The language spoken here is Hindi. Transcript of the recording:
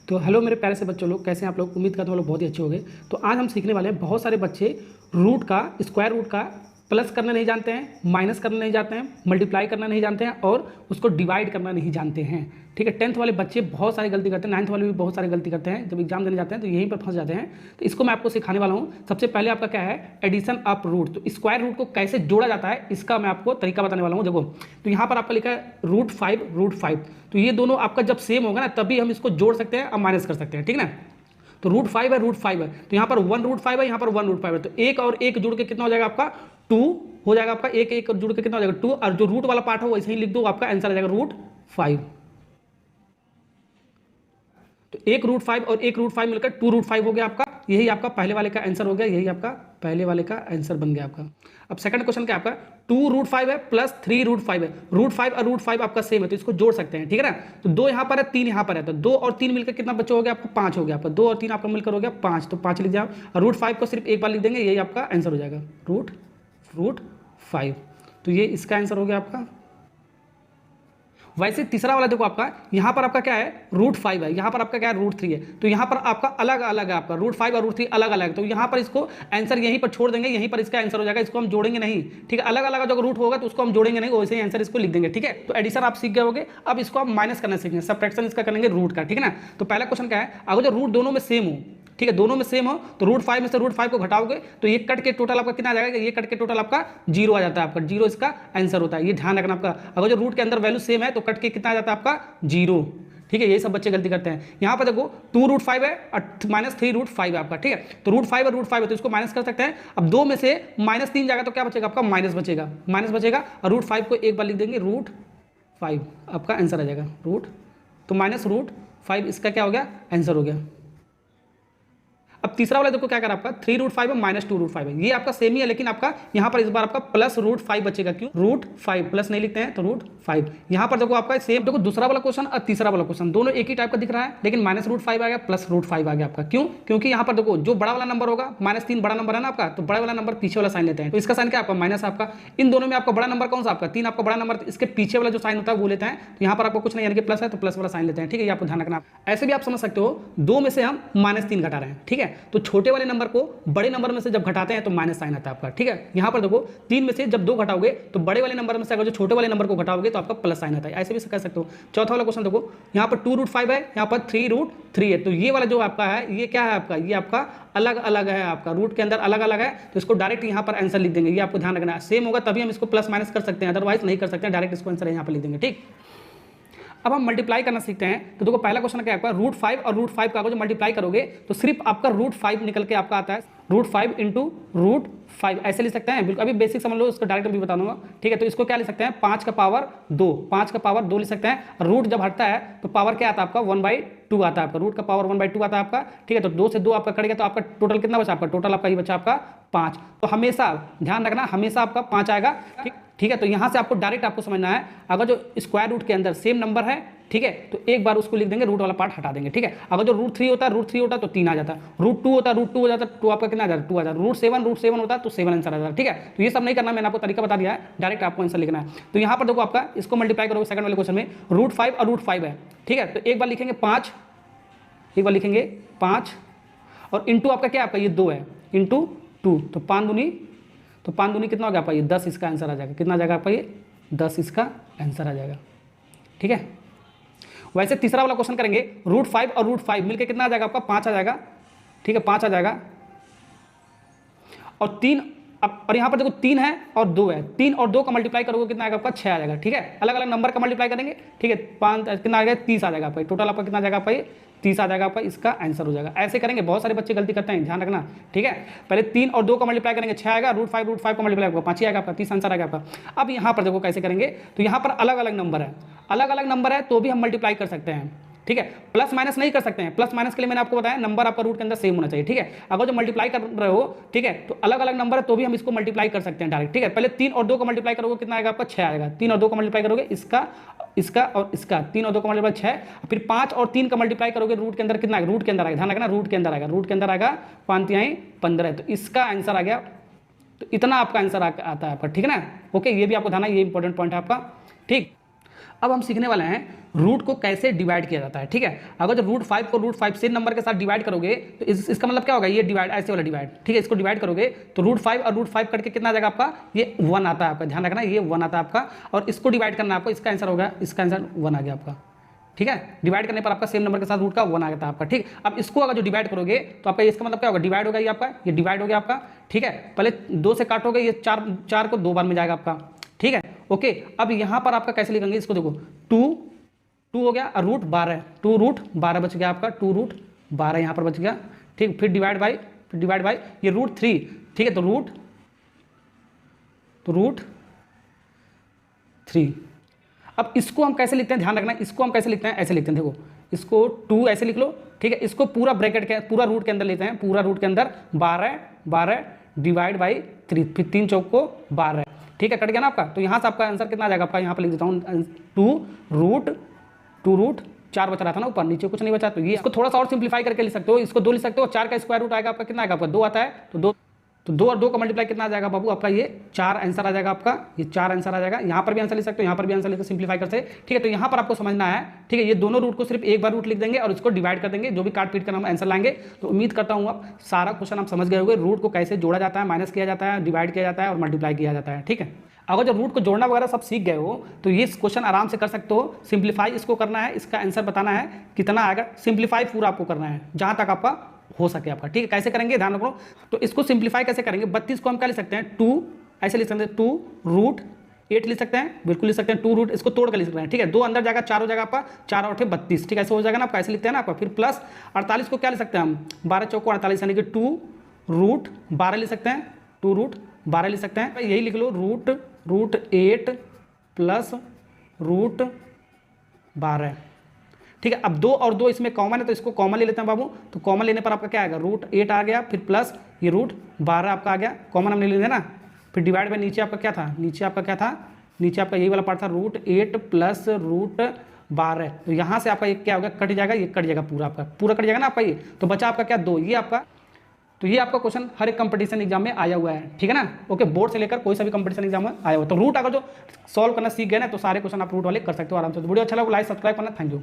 तो हेलो मेरे प्यारे से बच्चों लोग, कैसे हैं आप लोग। उम्मीद करता हूँ लोग बहुत ही अच्छे होंगे। तो आज हम सीखने वाले हैं, बहुत सारे बच्चे रूट का, स्क्वायर रूट का प्लस करना नहीं जानते हैं, माइनस करना नहीं जानते हैं, मल्टीप्लाई करना नहीं जानते हैं और उसको डिवाइड करना नहीं जानते हैं। ठीक है, 10th वाले बच्चे बहुत सारी गलती करते हैं, 9th वाले भी बहुत सारी गलती करते हैं। जब एग्जाम देने जाते हैं तो यहीं पर फंस जाते हैं। तो इसको मैं आपको सिखाने वाला हूँ। सबसे पहले आपका क्या है, एडिशन ऑफ रूट। तो स्क्वायर रूट को कैसे जोड़ा जाता है इसका मैं आपको तरीका बताने वाला हूँ। देखो, तो यहाँ पर आपका लिखा है √5 तो ये दोनों आपका जब सेम होगा ना तभी हम इसको जोड़ सकते हैं और माइनस कर सकते हैं। ठीक ना, तो √5 है, √5 है, तो यहाँ पर 1√5 है, यहाँ पर 1√5 है। तो एक और एक जुड़ के कितना हो जाएगा आपका 2 हो जाएगा आपका। एक एक जुड़ के कितना हो जाएगा 2, और जो रूट वाला पार्ट हो वैसे ही लिख दो, आपका आंसर आ जाएगा √5। तो एक √5 और एक √5 मिलकर 2√5 हो गया आपका। यही आपका पहले वाले का आंसर हो गया, यही आपका पहले वाले का आंसर बन गया आपका। अब सेकंड क्वेश्चन क्या आपका 2√5 है प्लस 3√5 है। √5 और √5 आपका सेम है तो इसको जोड़ सकते हैं। ठीक है ना, तो 2 यहाँ पर है, 3 यहाँ पर है, तो 2 और 3 मिलकर कितना बच्चा हो गया आपको 5 हो गया आपका। 2 और 3 आपका मिलकर हो गया 5, तो 5 लिख दिया। और √5 को सिर्फ एक बार लिख देंगे, यही आपका आंसर हो जाएगा √5। तो ये इसका आंसर हो गया आपका। वैसे तीसरा वाला देखो आपका, यहाँ पर आपका क्या है √5 है, यहाँ पर आपका क्या है √3 है। तो यहाँ पर आपका अलग अलग है, आपका √5 और √3 अलग अलग है। तो यहाँ पर इसको आंसर यहीं पर छोड़ देंगे, यहीं पर इसका आंसर हो जाएगा। इसको हम जोड़ेंगे नहीं। ठीक है, अलग अलग जो रूट होगा तो उसको हम जोड़ेंगे नहीं, वैसे ही आंसर इसको लिख देंगे। ठीक है, तो एडिशन आप सीख गए होगे। अब इसको आप माइनस करना सीखेंगे, सब्ट्रैक्शन इसका करेंगे रूट का। ठीक है ना, तो पहला क्वेश्चन क्या है, अगर जो रूट दोनों में सेम हो, ठीक है, दोनों में सेम हो, तो √5 में से √5 को घटाओगे तो ये कट के टोटल आपका कितना आ जाएगा, ये कट के टोटल आपका 0 आ जाता है। आपका 0 इसका आंसर होता है, ये ध्यान रखना आपका। अगर जो रूट के अंदर वैल्यू सेम है तो कट के कितना आ जाता है आपका 0। ठीक है, ये सब बच्चे गलती करते हैं। यहाँ पर देखो 2√5 है माइनस 3√5 है आपका। ठीक है, तो √5 और √5 है तो इसको माइनस कर सकते हैं। अब 2 में से -3 जाएगा तो क्या बचेगा आपका माइनस बचेगा, और √5 को एक बार लिख देंगे √5, आपका आंसर आ जाएगा तो माइनस √5 इसका क्या हो गया आंसर हो गया। अब तीसरा वाला देखो क्या कर आपका 3√5 है माइनस 2√5 है, ये आपका सेम ही है, लेकिन आपका यहाँ पर इस बार आपका प्लस √5 बचेगा। क्यों √5 प्लस नहीं लिखते हैं तो √5। यहाँ पर देखो आपका सेम, देखो दूसरा वाला क्वेश्चन और तीसरा वाला क्वेश्चन दोनों एक ही टाइप का दिख रहा है, लेकिन माइनस √5 आ गया प्लस √5 आ गया आपका। क्यों, क्योंकि यहाँ पर देखो जो बड़ा वाला नंबर होगा -3 बड़ा नंबर है ना आपका, तो बड़ा वाला नंबर पीछे वाला साइन लेते हैं, तो इसका साइन क्या आपका माइनस आपका। इन दोनों में आपका बड़ा नंबर कौन सा आपका 3 आपका बड़ा नंबर, इसके पीछे वाला जो साइन होता है वो लेते हैं। तो यहाँ पर आपको कुछ नहीं, यानी कि प्लस है तो प्लस वाला साइन लेते हैं। ठीक है, ये आपको ध्यान रखना। ऐसे भी आप समझ सकते हो, 2 में से हम -3 घटा रहे हैं। ठीक है, तो छोटे वाले नंबर को बड़े नंबर में से जब घटाते हैं तो माइनस साइन आता है आपका। ठीक है, यहां पर देखो 3 में से जब 2 घटाओगे तो बड़े वाले नंबर में से अगर जो छोटे वाले नंबर को घटाओगे तो आपका प्लस साइन आता है। ऐसे भी कह सकते हो। चौथा वाला क्वेश्चन देखो, यहां पर 2√5 है, यहां पर 3√3 है, तो ये वाला जो आपका है ये क्या है आपका, ये आपका अलग अलग है, आपका रूट के अंदर अलग अलग है, तो इसको डायरेक्ट यहां पर आंसर लिख देंगे। ये आपको ध्यान रखना है, सेम होगा तभी हम इसको प्लस माइनस कर सकते हैं, अदरवाइज नहीं कर सकते हैं। डायरेक्ट इसको आंसर यहां पर लिख देंगे। ठीक, अब हम मल्टीप्लाई करना सीखते हैं। तो देखो पहला क्वेश्चन क्या है आपका √5 और √5 का अगर जो मल्टीप्लाई करोगे तो सिर्फ आपका √5 निकल के आपका आता है, √5 × √5 ऐसे लिख सकते हैं। बिल्कुल अभी बेसिक समझ लो, उसको डायरेक्ट भी बता दूंगा। ठीक है, तो इसको क्या लिख सकते हैं 5 का पावर 2 लिख सकते हैं। रूट जब हटता है तो पावर क्या आता है आपका 1/2 आता है आपका, रूट का पावर 1/2 आता है आपका। ठीक है, तो 2 से 2 आपका कट गया तो आपका टोटल कितना बचा, आपका टोटल आपका ये बचा आपका 5। तो हमेशा ध्यान रखना, हमेशा आपका 5 आएगा। ठीक है, तो यहाँ से आपको डायरेक्ट आपको समझना है, अगर जो स्क्वायर रूट के अंदर सेम नंबर है, ठीक है, तो एक बार उसको लिख देंगे, रूट वाला पार्ट हटा देंगे। ठीक है, अगर जो √3 होता है तो 3 आ जाता है, √2 होता है √2 हो जाता है, 2 आपका कितना आ जाता है 2 आ जाता है, √7 होता है तो 7 आंसर आ जाता है। ठीक है, तो ये सब नहीं करना, मैंने आपको तरीका बता दिया है, डायरेक्ट आपको आंसर लिखना है। तो यहाँ पर देखो आपका इसको मल्टीप्लाई करोगे सेकंड वाले क्वेश्चन में, √5 और √5 है। ठीक है, तो एक बार लिखेंगे 5, एक बार लिखेंगे 5 और इंटू आपका क्या आपका ये 2 है, इंटू 2, तो 5 दूनी कितना हो गया आपका ये 10, इसका आंसर आ जाएगा। कितना आ जाएगा आपका ये 10 इसका आंसर आ जाएगा। ठीक है, वैसे तीसरा वाला क्वेश्चन करेंगे, √5 और √5 मिलकर कितना आ जाएगा आपका 5 आ जाएगा। ठीक है, 5 आ जाएगा और 3 और यहाँ पर देखो 3 है और 2 है, 3 और 2 का मल्टीप्लाई करोगे कितना आएगा आपका 6 आ जाएगा। ठीक है, अलग अलग नंबर का मल्टीप्लाई करेंगे। ठीक है, 5 कितना आ जाएगा 30 आ जाएगा आपका, टोटल आपका कितना आ जाएगा आपका ये 30 आ जाएगा आपका, इसका आंसर हो जाएगा। ऐसे करेंगे, बहुत सारे बच्चे गलती करते हैं, ध्यान रखना। ठीक है, पहले 3 और 2 का मल्टीप्लाई करेंगे 6 आएगा, √5 को मल्टीप्लाई होगा 5 ही आएगा आपका, 30 आंसर आएगा आपका। अब यहाँ पर देखो कैसे करेंगे, तो यहाँ पर अलग अलग नंबर है तो भी हम मल्टीप्लाई कर सकते हैं। ठीक है, प्लस माइनस नहीं कर सकते हैं। प्लस माइनस के लिए मैंने आपको बताया नंबर आपका रूट के अंदर सेम होना चाहिए। ठीक है, अगर जो मल्टीप्लाई कर रहे हो, ठीक है, तो अलग अलग नंबर है तो भी हम इसको मल्टीप्लाई कर सकते हैं डायरेक्ट। ठीक है, पहले 3 और 2 का मल्टीप्लाई करोगे कितना आएगा आपका 6 आएगा, 3 और 2 का मल्टीप्लाई करोगे इसका और इसका, 3 और 2 का मल्टीप्लाई 6, फिर 5 और 3 का मल्टीप्लाई करोगे रूट के अंदर कितना आएगा, रूट के अंदर आएगा, ध्यान रखना रूट के अंदर आएगा 5 × 15, तो इसका आंसर आ गया। तो इतना आपका आंसर आता है आपका। ठीक है ना, ओके, ये भी आपको ध्यान है, ये इंपॉर्टेंट पॉइंट है आपका। ठीक, अब हम सीखने वाले हैं रूट को कैसे डिवाइड किया जाता है। ठीक है, अगर जब रूट 5 को रूट 5 से नंबर के साथ डिवाइड करोगे तो इसका मतलब क्या होगा, ये डिवाइड ऐसे वाला डिवाइड। ठीक है, इसको डिवाइड करोगे तो रूट 5 और रूट 5 करके कितना आ जाएगा आपका, ये 1 आता है आपका, ध्यान रखना ये 1 आता है आपका। और इसको डिवाइड करना आपको, इसका आंसर होगा, इसका आंसर 1 आ गया आपका। ठीक है, डिवाइड करने पर आपका सेम नंबर के साथ रूट का 1 आ गया था आपका। ठीक, अब इसको अगर जो डिवाइड करोगे तो आपका इसका मतलब क्या होगा, डिवाइड होगा ये आपका, ये डिवाइड हो गया आपका। ठीक है, पहले 2 से काटोगे, ये 4 को 2 बार में जाएगा आपका। ठीक है, ओके। अब यहाँ पर आपका कैसे लिखेंगे इसको, देखो 2 हो गया और रूट 12, 2 रूट 12 बच गया आपका, 2 रूट 12 यहाँ पर बच गया। ठीक, फिर डिवाइड बाई ये रूट 3। ठीक है, तो रूट 3। अब इसको हम कैसे लिखते हैं, ध्यान रखना, इसको हम कैसे लिखते हैं, ऐसे लिखते हैं, देखो इसको 2 ऐसे लिख लो। ठीक है, इसको पूरा ब्रैकेट के, पूरा रूट के अंदर लेते हैं, पूरा रूट के अंदर 12 डिवाइड बाई 3, फिर 3 चौक को 12। ठीक है, कट गया ना आपका। तो यहाँ से आपका आंसर कितना आ जाएगा आपका, यहाँ पर लिख देता हूँ 2 रूट 4 बच रहा था ना ऊपर, नीचे कुछ नहीं बचा। तो ये इसको थोड़ा सा और सिंप्लीफाई करके लिख सकते हो, इसको 2 लिख सकते हो। 4 का स्क्वायर रूट आएगा आपका, कितना आएगा आपका 2 आता है, तो 2 और 2 का मल्टीप्लाई कितना आ जाएगा बाबू आपका, ये 4 आंसर आ जाएगा आपका, ये 4 आंसर आ जाएगा। यहाँ पर भी आंसर लिख सकते हो, यहाँ पर भी आंसर लिख सिंप्लीफाई करते हैं। ठीक है, तो यहाँ पर आपको समझना है। ठीक है, ये दोनों रूट को सिर्फ एक बार रूट लिख देंगे और इसको डिवाइड कर देंगे, जो भी काट पीट कर हम आंसर लाएंगे। तो उम्मीद करता हूँ आप सारा क्वेश्चन आप समझ गए होंगे, रूट को कैसे जोड़ा जाता है, माइनस किया जाता है, डिवाइड किया जाता है और मल्टीप्लाई किया जाता है। ठीक है, अगर जब रूट को जोड़ना वगैरह सब सीख गए हो तो ये क्वेश्चन आराम से कर सकते हो। सिंप्लीफाई इसको करना है, इसका आंसर बताना है कितना आएगा, सिंप्लीफाई पूरा आपको करना है जहाँ तक आपका हो सके आपका। ठीक है, कैसे करेंगे ध्यान रखो। तो इसको सिंप्लीफाई कैसे करेंगे, 32 को हम क्या लिख सकते हैं, 2 ऐसे लिख सकते हैं, 2 रूट 8 लिख सकते हैं, बिल्कुल लिख सकते हैं, 2 रूट, इसको तोड़ कर लिख सकते हैं। ठीक है, 2 अंदर जाएगा, 4 हो जाएगा आपका, 4 और 8 32। ठीक है, ऐसे हो जाएगा ना आपका, ऐसे लिखते हैं ना आपका। फिर प्लस 48 को क्या लिख सकते हैं हम, 12 चौको 48 यानी कि 2 रूट 12 लिख सकते हैं, 2 रूट 12 लिख सकते हैं। यही लिख लो, रूट 8 प्लस रूट 12। ठीक है, अब 2 और 2 इसमें कॉमन है तो इसको कॉमन ले लेते हैं बाबू। तो कॉमन लेने पर आपका क्या आएगा, रूट 8 आ गया, फिर प्लस ये रूट 12 आपका आ गया, कॉमन हमने ले लिया ना। फिर डिवाइड बाय नीचे आपका क्या था, नीचे आपका यही वाला पार्ट था, रूट 8 प्लस रूट 12। तो यहाँ से आपका ये क्या होगा, कट जाएगा, ये कट जाएगा पूरा आपका, पूरा कट जाएगा ना आपका ये। तो बचा आपका क्या, 2। ये आपका, तो ये आपका क्वेश्चन हर एक कंपटीशन एग्जाम में आया हुआ है। ठीक है ना, ओके, बोर्ड से लेकर कोई सा भी कंपटीशन एग्जाम में आया हुआ है। तो रूट अगर जो सॉल्व करना सीख गए ना तो सारे क्वेश्चन आप रूट वाले कर सकते हो आराम से। तो वीडियो अच्छा लगा लाइक सब्सक्राइब करना, थैंक यू।